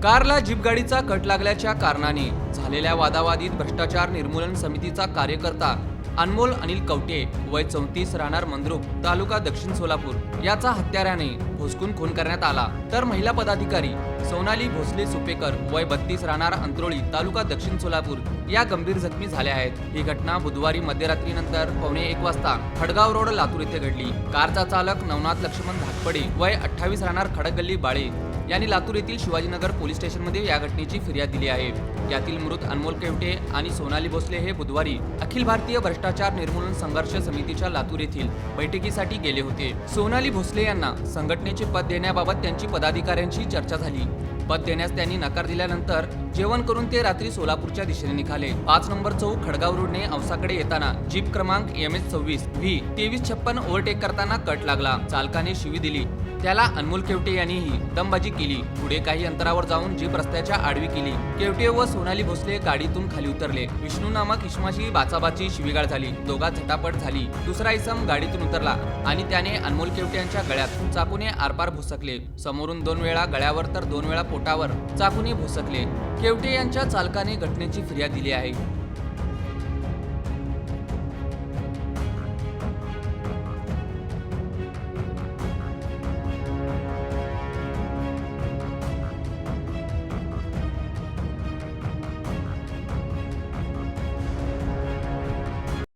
कारला jeep गाडीचा cut लागल्याच्या कारणाने झालेल्या वादावादीत भ्रष्टाचार निर्मूलन समितीचा कार्यकर्ता अनमोल अनिल कवटे वय 34 राहणार मंद्रुप तालुका दक्षिण सोलापूर याचा हत्याराने भोसकून खून करण्यात आला, तर महिला पदाधिकारी सोनाली भोसले सुपेकर वय 32 राहणार अंत्रोळी तालुका दक्षिण सोलापूर या गंभीर जखमी झाल्या आहेत। ही घटना बुधवारी मध्यरात्रीनंतर 1:15 वाजता खडगाव रोड लातूर येथे घडली। कारचा चालक नवनाथ लक्ष्मण धाकपडे वय 28 राहणार खडकगल्ली बाळे यांनी लातूर येथील शिवाजीनगर पोलीस स्टेशनमध्ये या घटनेची फिर्याद दिली आहे। यातील मृत अनमोल केवटे आणि सोनाली भोसले हे बुधवारी अखिल भारतीय भ्रष्टाचार निर्मूलन संघर्ष समितीच्या लातूर येथील बैठकीसाठी गेले होते। सोनाली भोसले यांना संघटनेचे पद देण्याबाबत त्यांची पदाधिकाऱ्यांशी चर्चा झाली। पद देण्यास त्यांनी नकार दिल्यानंतर जेवण करून ते रात्री सोलापूरच्या दिशेने निघाले। 5 नंबर चौक खडगाव रोडने औसाकडे येताना जीप क्रमांक MS26 V 2356 ओव्हरटेक करताना कट लागला। चालकाने शिवी दिली, त्याला अनमोल केवटे यांनीही दमबाजी केली। पुढे काही अंतरावर जाऊन जीप रस्त्याच्या आडवी केली। केवटे व सोनाली भोसले गाडीतून खाली उतरले। विष्णू नामक इसमाशी बाचाबाची शिवीगाळ झाली। दोघात झटापट झाली। दुसरा इसम गाडीतून उतरला आणि त्याने अनमोल केवटे यांच्या गळ्यात चाकूने आरपार भोसकले। समोरून 2 वेळा गळ्यावर तर 2 वेळा पोटावर चाकूने भोसकले। केवटे यांच्या चालकाने घटनेची फिर्याद दिली आहे।